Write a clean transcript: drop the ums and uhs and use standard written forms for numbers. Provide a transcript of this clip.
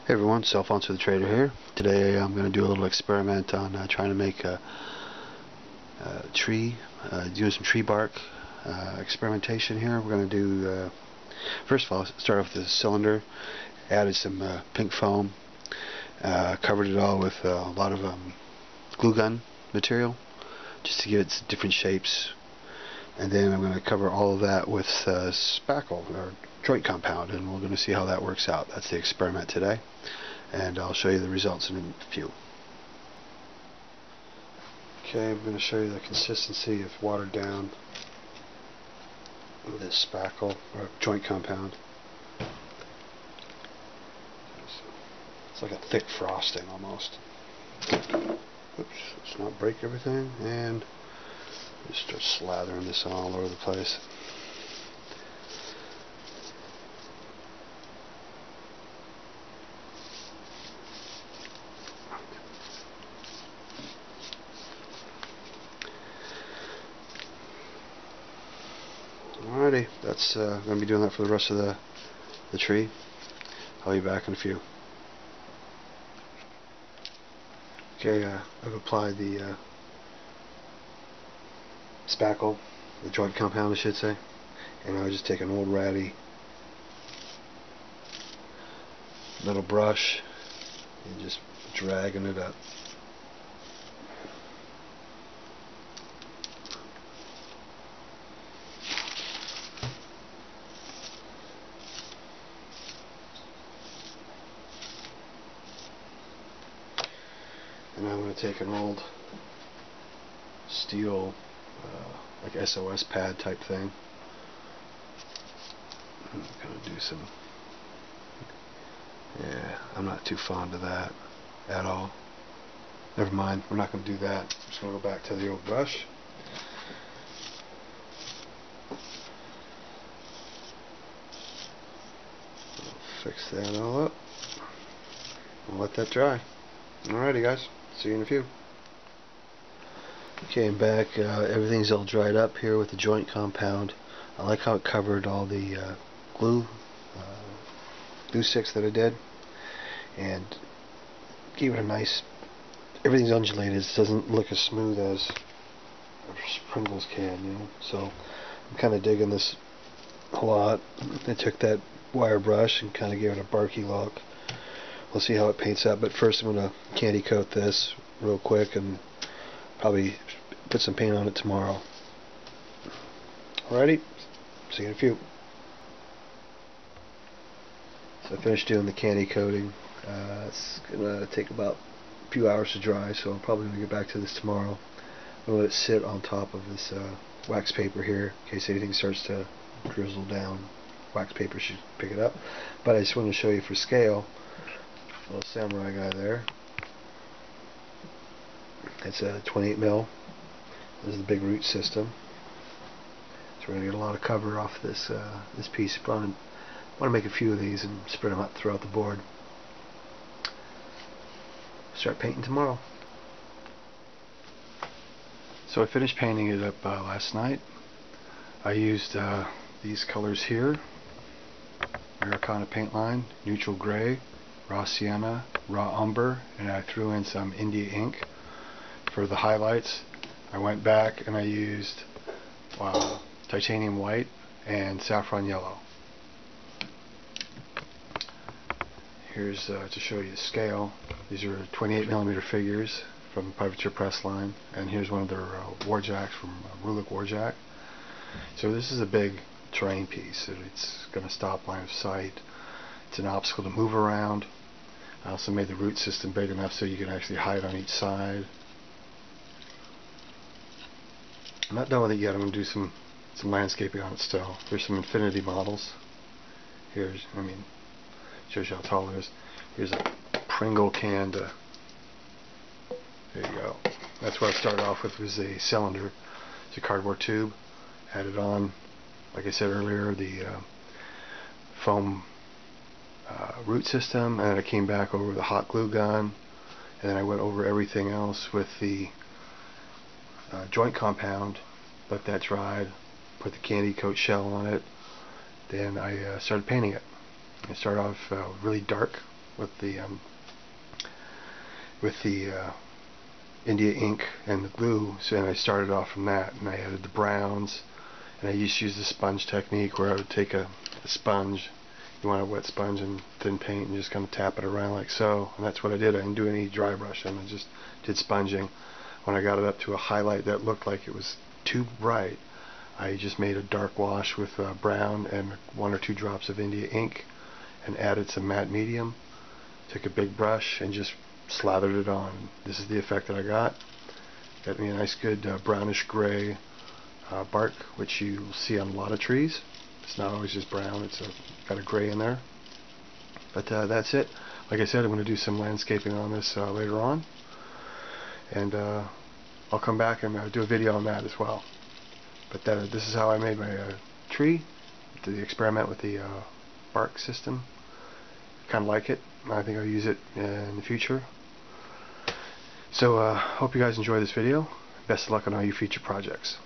Hey everyone, Alfonso the Trader here. Today I'm going to do a little experiment on trying to make a tree, doing some tree bark experimentation here. We're going to do, first of all, start off with the cylinder, added some pink foam, covered it all with a lot of glue gun material, just to give it different shapes. And then I'm going to cover all of that with spackle, or joint compound, and we're going to see how that works out. That's the experiment today, and I'll show you the results in a few. Okay, I'm going to show you the consistency of watered down with this spackle, or joint compound. It's like a thick frosting almost. Oops, let's not break everything, and just start slathering this all over the place. Alrighty, that's going to be doing that for the rest of the tree. I'll be back in a few. Okay, I've applied the spackle, the joint compound I should say, and I'll just take an old ratty little brush and just dragging it up. And I'm going to take an old steel like SOS pad type thing. I'm going to do some, I'm not too fond of that at all. Never mind, we're not going to do that. I'm just going to go back to the old brush. Fix that all up. I'll let that dry. Alrighty guys, see you in a few. Okay, I'm back. Everything's all dried up here with the joint compound. I like how it covered all the glue sticks that I did, and gave it a nice, everything's undulated. It doesn't look as smooth as a Pringles can, you know. So I'm kind of digging this a lot. I took that wire brush and kind of gave it a barky look. We'll see how it paints out, but first I'm going to candy coat this real quick and probably put some paint on it tomorrow. Alrighty, see you in a few. So I finished doing the candy coating. It's going to take about a few hours to dry, so I'm probably going to get back to this tomorrow. I'm going to let it sit on top of this wax paper here in case anything starts to drizzle down. Wax paper should pick it up. But I just want to show you for scale. Little samurai guy there. It's a 28 mil. This is the big root system. So we're going to get a lot of cover off this this piece. But I want to make a few of these and spread them out throughout the board. Start painting tomorrow. So I finished painting it up last night. I used these colors here: Americana paint line, neutral gray, raw sienna, raw umber, and I threw in some India ink for the highlights. I went back and I used titanium white and saffron yellow. Here's to show you the scale. These are 28mm figures from Privateer Press line, and here's one of their Warjacks from Rulik Warjack. So this is a big terrain piece. It's going to stop line of sight. It's an obstacle to move around. I also made the root system big enough so you can actually hide on each side. I'm not done with it yet. I'm going to do some landscaping on it still. There's some infinity models. Here's, shows you how tall it is. Here's a Pringle can to, there you go. That's what I started off with, was a cylinder. It's a cardboard tube. Added on, like I said earlier, the foam root system, and then I came back over the hot glue gun, and then I went over everything else with the joint compound, let that dry, put the candy coat shell on it, then I started painting it. I started off really dark with the India ink and the glue. So and I started off from that, and I added the browns, and I used to use the sponge technique where I would take a sponge, you want a wet sponge and thin paint, and just kind of tap it around like so, and that's what I did. I didn't do any dry brushing, I just did sponging. When I got it up to a highlight that looked like it was too bright, I just made a dark wash with brown and 1 or 2 drops of India ink and added some matte medium. Took a big brush and just slathered it on. This is the effect that I got. Got me a nice good brownish gray bark, which you see on a lot of trees. It's not always just brown, it's got a gray in there. But that's it. Like I said, I'm going to do some landscaping on this later on. And I'll come back and do a video on that as well. But this is how I made my tree. Did the experiment with the bark system. Kind of like it. I think I'll use it in the future. So hope you guys enjoy this video. Best of luck on all your future projects.